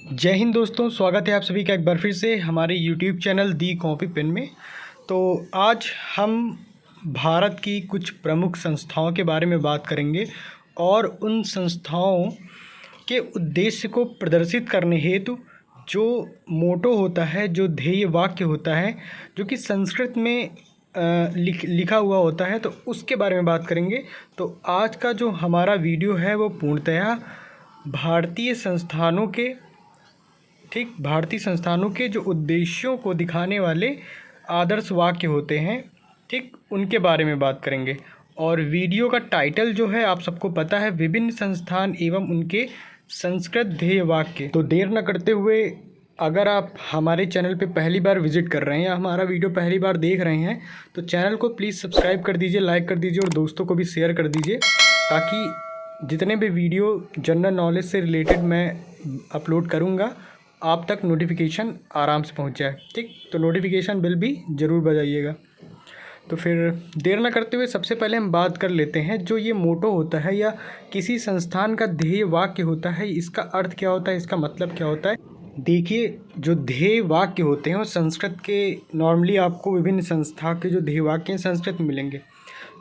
जय हिंद दोस्तों, स्वागत है आप सभी का एक बार फिर से हमारे यूट्यूब चैनल दी कॉपी पेन में। तो आज हम भारत की कुछ प्रमुख संस्थाओं के बारे में बात करेंगे और उन संस्थाओं के उद्देश्य को प्रदर्शित करने हेतु जो मोटो होता है, जो ध्येय वाक्य होता है, जो कि संस्कृत में लिखा हुआ होता है, तो उसके बारे में बात करेंगे। तो आज का जो हमारा वीडियो है वो पूर्णतया भारतीय संस्थानों के जो उद्देश्यों को दिखाने वाले आदर्श वाक्य होते हैं, ठीक, उनके बारे में बात करेंगे। और वीडियो का टाइटल जो है आप सबको पता है, विभिन्न संस्थान एवं उनके संस्कृत ध्येय वाक्य। तो देर न करते हुए, अगर आप हमारे चैनल पे पहली बार विजिट कर रहे हैं या हमारा वीडियो पहली बार देख रहे हैं तो चैनल को प्लीज़ सब्सक्राइब कर दीजिए, लाइक कर दीजिए और दोस्तों को भी शेयर कर दीजिए, ताकि जितने भी वीडियो जनरल नॉलेज से रिलेटेड मैं अपलोड करूँगा आप तक नोटिफिकेशन आराम से पहुंच जाए। ठीक, तो नोटिफिकेशन बिल भी ज़रूर बजाइएगा। तो फिर देर न करते हुए सबसे पहले हम बात कर लेते हैं, जो ये मोटो होता है या किसी संस्थान का ध्येय वाक्य होता है, इसका अर्थ क्या होता है, इसका मतलब क्या होता है। देखिए, जो ध्येय वाक्य होते हैं वो संस्कृत के नॉर्मली आपको विभिन्न संस्था के जो ध्येय वाक्य हैं संस्कृत में मिलेंगे।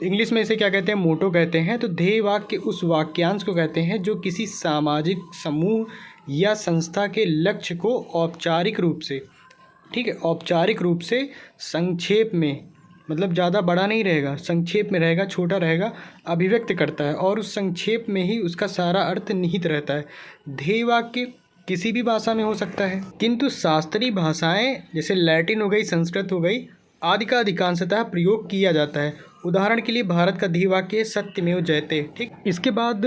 इंग्लिश में इसे क्या कहते हैं, मोटो कहते हैं। तो ध्येय वाक्य उस वाक्यांश को कहते हैं जो किसी सामाजिक समूह या संस्था के लक्ष्य को औपचारिक रूप से, ठीक है, औपचारिक रूप से संक्षेप में, मतलब ज़्यादा बड़ा नहीं रहेगा, संक्षेप में रहेगा, छोटा रहेगा, अभिव्यक्त करता है और उस संक्षेप में ही उसका सारा अर्थ निहित रहता है। ध्येय वाक्य किसी भी भाषा में हो सकता है, किंतु शास्त्रीय भाषाएं जैसे लैटिन हो गई, संस्कृत हो गई आदि का अधिकांशतः प्रयोग किया जाता है। उदाहरण के लिए भारत का ध्येय वाक्य सत्यमेव जयते। ठीक, इसके बाद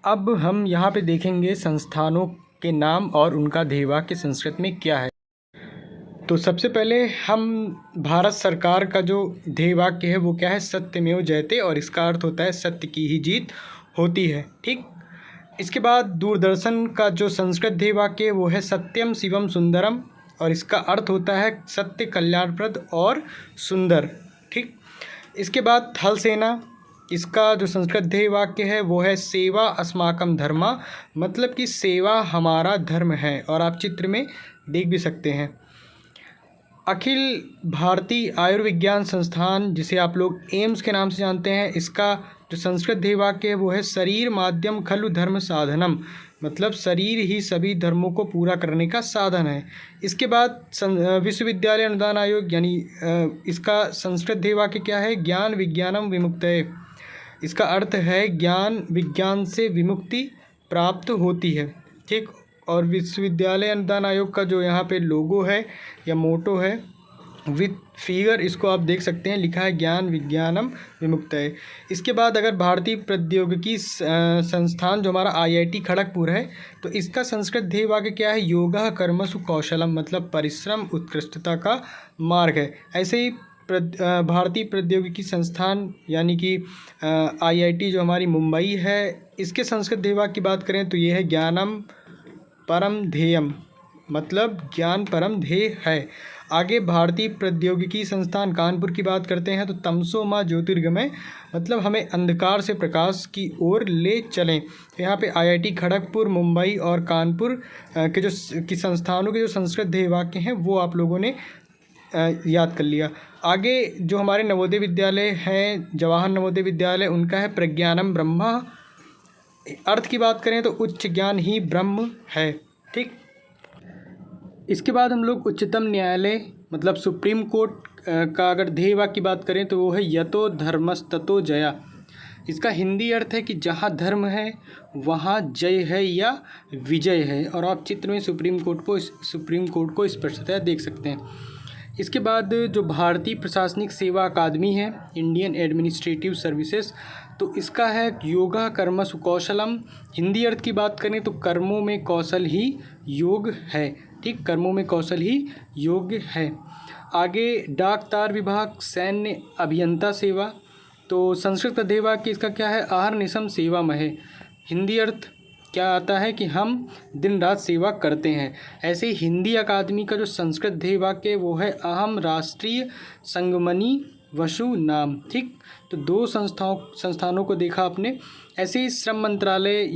अब हम यहाँ पे देखेंगे संस्थानों के नाम और उनका ध्येय वाक्य संस्कृत में क्या है। तो सबसे पहले हम भारत सरकार का जो ध्येय वाक्य है वो क्या है, सत्यमेव जयते, और इसका अर्थ होता है सत्य की ही जीत होती है। ठीक, इसके बाद दूरदर्शन का जो संस्कृत ध्येय वाक्य है वो है सत्यम शिवम सुंदरम, और इसका अर्थ होता है सत्य, कल्याणप्रद और सुंदर। ठीक, इसके बाद थल सेना, इसका जो संस्कृत ध्येय वाक्य है वो है सेवा अस्माकं धर्मा, मतलब कि सेवा हमारा धर्म है, और आप चित्र में देख भी सकते हैं। अखिल भारतीय आयुर्विज्ञान संस्थान, जिसे आप लोग एम्स के नाम से जानते हैं, इसका जो संस्कृत ध्येय वाक्य है वो है शरीर माध्यम खलु धर्म साधनम, मतलब शरीर ही सभी धर्मों को पूरा करने का साधन है। इसके बाद विश्वविद्यालय अनुदान आयोग, यानी इसका संस्कृत ध्येय वाक्य क्या है, ज्ञान विज्ञानम विमुक्तये, इसका अर्थ है ज्ञान विज्ञान से विमुक्ति प्राप्त होती है। ठीक, और विश्वविद्यालय अनुदान आयोग का जो यहाँ पे लोगो है या मोटो है विथ फिगर, इसको आप देख सकते हैं, लिखा है ज्ञान विज्ञानम विमुक्तये। इसके बाद अगर भारतीय प्रौद्योगिकी संस्थान जो हमारा IIT खड़गपुर है, तो इसका संस्कृत ध्येय वाक्य क्या है, योगः कर्मसु कौशलम, मतलब परिश्रम उत्कृष्टता का मार्ग है। ऐसे ही भारतीय प्रौद्योगिकी संस्थान यानी कि IIT जो हमारी मुंबई है, इसके संस्कृत ध्येय वाक्य की बात करें तो ये है ज्ञानम परम ध्येयम, मतलब ज्ञान परम ध्येय है। आगे भारतीय प्रौद्योगिकी संस्थान कानपुर की बात करते हैं तो तमसो माँ ज्योतिर्गमय, मतलब हमें अंधकार से प्रकाश की ओर ले चलें। तो यहाँ पे IIT खड़गपुर, मुंबई और कानपुर के जो संस्थानों के जो संस्कृत ध्येय वाक्य हैं वो आप लोगों ने याद कर लिया। आगे जो हमारे नवोदय विद्यालय हैं, जवाहर नवोदय विद्यालय, उनका है प्रज्ञानम ब्रह्मा। अर्थ की बात करें तो उच्च ज्ञान ही ब्रह्म है। ठीक, इसके बाद हम लोग उच्चतम न्यायालय, मतलब सुप्रीम कोर्ट का अगर ध्येय वाक्य की बात करें तो वो है यतो धर्मस्ततो जया। इसका हिंदी अर्थ है कि जहाँ धर्म है वहाँ जय है या विजय है, और आप चित्र में सुप्रीम कोर्ट को स्पष्टतः देख सकते हैं। इसके बाद जो भारतीय प्रशासनिक सेवा अकादमी है, इंडियन एडमिनिस्ट्रेटिव सर्विसेज, तो इसका है योगा कर्मसु कौशलम। हिंदी अर्थ की बात करें तो कर्मों में कौशल ही योग है। ठीक, कर्मों में कौशल ही योग है। आगे डाक तार विभाग, सैन्य अभियंता सेवा, तो संस्कृत ध्येय वाक्य इसका क्या है, अहर्निशम सेवा महे। हिंदी अर्थ क्या आता है कि हम दिन रात सेवा करते हैं। ऐसे ही हिंदी अकादमी का जो संस्कृत ध्येय वाक्य है वो है अहम राष्ट्रीय संगमनी वसु नाम। ठीक, तो दो संस्थानों को देखा आपने। ऐसे ही श्रम मंत्रालय,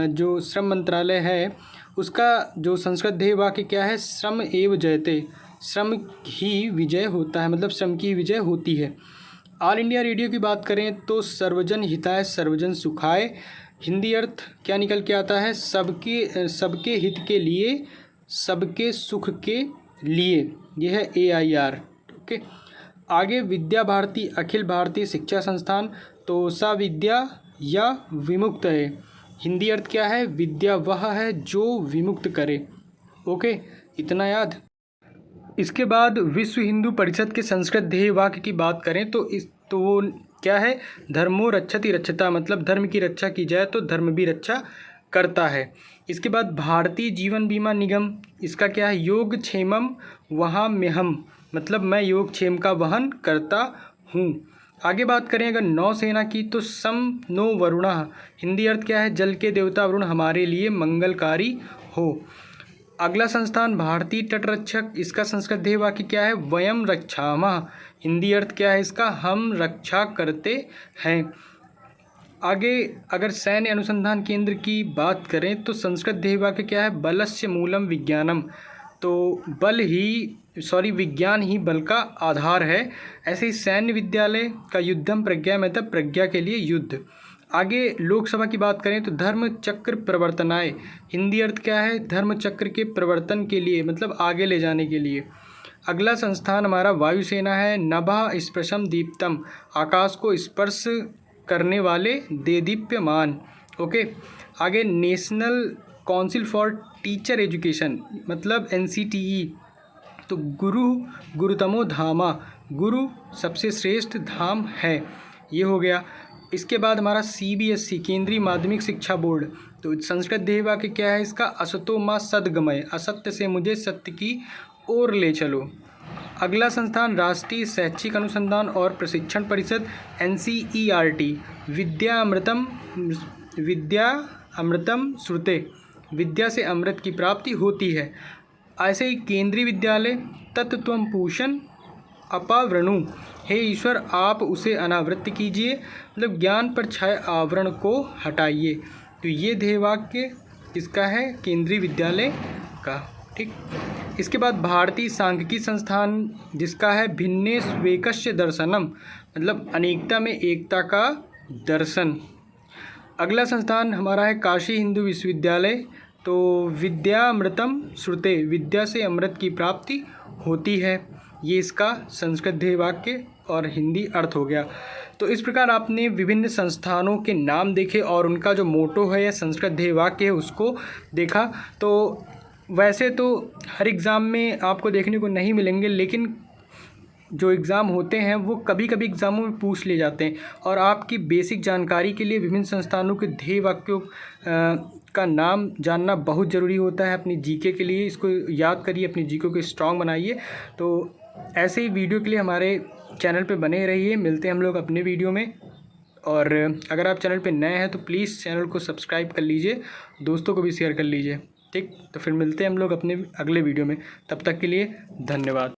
जो श्रम मंत्रालय है उसका जो संस्कृत ध्येय वाक्य क्या है, श्रम एव जयते, श्रम ही विजय होता है, मतलब श्रम की विजय होती है। ऑल इंडिया रेडियो की बात करें तो सर्वजन हिताय सर्वजन सुखाय, हिंदी अर्थ क्या निकल के आता है, सबके हित के लिए सबके सुख के लिए, यह है AIR। ओके, आगे विद्या भारती अखिल भारतीय शिक्षा संस्थान, तो सा विद्या या विमुक्त है, हिंदी अर्थ क्या है, विद्या वह है जो विमुक्त करे। ओके, इतना याद। इसके बाद विश्व हिंदू परिषद के संस्कृत ध्येय वाक्य की बात करें तो वो क्या है, धर्मो रक्षति रक्षता, मतलब धर्म की रक्षा की जाए तो धर्म भी रक्षा करता है। इसके बाद भारतीय जीवन बीमा निगम, इसका क्या है, योग क्षेमम वहाम्यहम, मतलब मैं योग क्षेम का वहन करता हूँ। आगे बात करें अगर नौसेना की तो सम नो वरुणः, हिंदी अर्थ क्या है, जल के देवता वरुण हमारे लिए मंगलकारी हो। अगला संस्थान भारतीय तटरक्षक, इसका संस्कृत ध्येय वाक्य क्या है, वयम रक्षामः, हिंदी अर्थ क्या है इसका, हम रक्षा करते हैं। आगे अगर सैन्य अनुसंधान केंद्र की बात करें तो संस्कृत ध्येय वाक्य क्या है, बलस्य मूलम विज्ञानम, तो विज्ञान ही बल का आधार है। ऐसे ही सैन्य विद्यालय का युद्धम प्रज्ञा, मतलब प्रज्ञा के लिए युद्ध। आगे लोकसभा की बात करें तो धर्म चक्र प्रवर्तनाय, हिंदी अर्थ क्या है, धर्म चक्र के प्रवर्तन के लिए, मतलब आगे ले जाने के लिए। अगला संस्थान हमारा वायुसेना है, नभः स्पर्शम दीप्तम, आकाश को स्पर्श करने वाले देदीप्यमान। ओके, आगे national council for teacher education, मतलब NCTE, तो गुरुतमो धामा, गुरु सबसे श्रेष्ठ धाम है, ये हो गया। इसके बाद हमारा CBSE केंद्रीय माध्यमिक शिक्षा बोर्ड, तो संस्कृत ध्येय वाक्य क्या है इसका, असतो मा सद्गमय, असत्य से मुझे सत्य की ओर ले चलो। अगला संस्थान राष्ट्रीय शैक्षिक अनुसंधान और प्रशिक्षण परिषद NCERT, विद्या अमृतम श्रुते, विद्या से अमृत की प्राप्ति होती है। ऐसे ही केंद्रीय विद्यालय तत्त्वम पूषण अपावृणु, हे ईश्वर आप उसे अनावृत कीजिए, मतलब ज्ञान पर छाए आवरण को हटाइए। तो ये ध्येय वाक्य इसका है केंद्रीय विद्यालय का। ठीक, इसके बाद भारतीय सांख्यिकी संस्थान, जिसका है भिन्नेष्वेकस्य दर्शनम, मतलब अनेकता में एकता का दर्शन। अगला संस्थान हमारा है काशी हिंदू विश्वविद्यालय, तो विद्यामृतम श्रुते, विद्या से अमृत की प्राप्ति होती है, ये इसका संस्कृत ध्येय वाक्य और हिंदी अर्थ हो गया। तो इस प्रकार आपने विभिन्न संस्थानों के नाम देखे और उनका जो मोटो है या संस्कृत ध्येय वाक्य है उसको देखा। तो वैसे तो हर एग्ज़ाम में आपको देखने को नहीं मिलेंगे, लेकिन जो एग्ज़ाम होते हैं वो कभी कभी एग्ज़ामों में पूछ ले जाते हैं, और आपकी बेसिक जानकारी के लिए विभिन्न संस्थानों के ध्येय वाक्यों का नाम जानना बहुत ज़रूरी होता है अपनी जीके के लिए। इसको याद करिए, अपनी जीके को स्ट्रॉन्ग बनाइए। तो ऐसे ही वीडियो के लिए हमारे चैनल पे बने रहिए, मिलते हैं हम लोग अपने वीडियो में। और अगर आप चैनल पे नए हैं तो प्लीज़ चैनल को सब्सक्राइब कर लीजिए, दोस्तों को भी शेयर कर लीजिए। ठीक, तो फिर मिलते हैं हम लोग अपने अगले वीडियो में, तब तक के लिए धन्यवाद।